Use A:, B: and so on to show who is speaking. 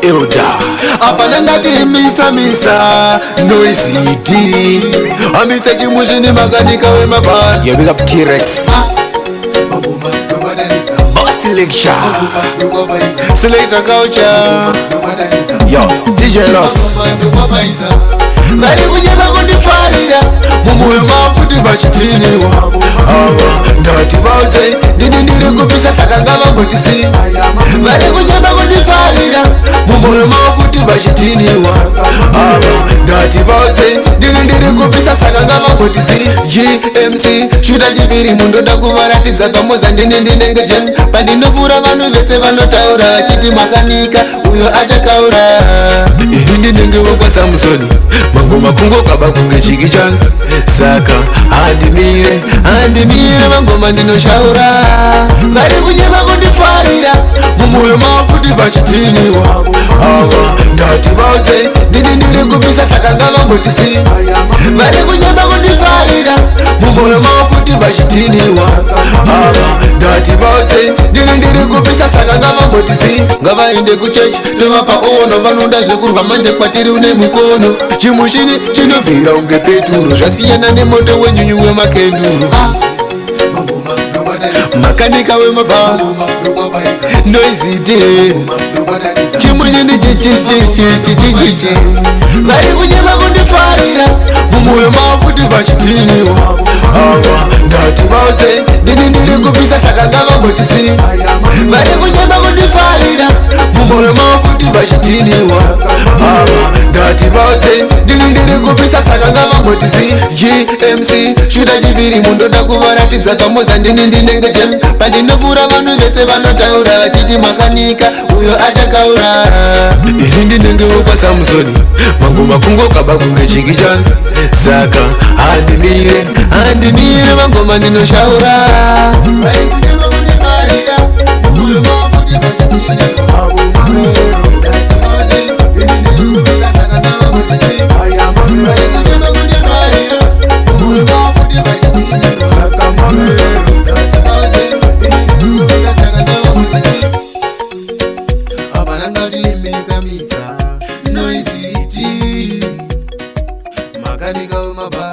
A: Elder apana ngati misa noisy D amise chimushini makanika wemabani. Yo big up T-Rex Boss Lecture Selector Culture. Yo DJ Loss bali kunyeba kundifarira mumuyo mafuti vachitiniwa ndati vauze ndiri kupisa saka ngavangotisi bali kunyeba kundifarira mumuyo mafuti vachitiniwa ndati vauze ndiri kupisa saka ngavangotisi GMC shuta chiviri mundoda kuvaratidza kamoza ndinenge jem pandinovhura vanhu vese vanotaura vachiti makanika uyo achakaura ini ndinenge wokwasa musoni mangoma kungo kaba kunge chiki changu saka handimire mangoma ndinoshaura vari kunyema kundifarira mumuyo mafuti vachitiniwa ndati vauze ndiri kupisa saka ngavangotisi vari kunyema kundifarira mumuyo mafuti vachitiniwa ndati vauze ndiri kupisa saka ngavangotisi ngavaende kuchechi tovapa ono vanoda zvekurwa manje kwatiri une mukono chimushini chinovhira unge peturo zvasiyana nemoto wenyunyu wemakenduru makanika wemaba noisy D chimushini chichichichichichichi vari kunyema kundifarira mumuyo mafuti vachitiniwa ndati vauze ndiri kupisa saka ngavangotisi vari kunyema kundifarira mumuyo mafuti vachitiniwa ndati vauze ndiri kupisa saka ngavangotisi GMC shuta chiviri mundoda kuvaratidza kamoza ndinenge jem pandinovhura vanhu vese vanotaura vachiti makanika uyo achakaura ini ndinenge wokwasa musoni mangoma kungo kaba kunge chiki changu saka handimire mangoma ndinoshaura noisy D makanika wemabani.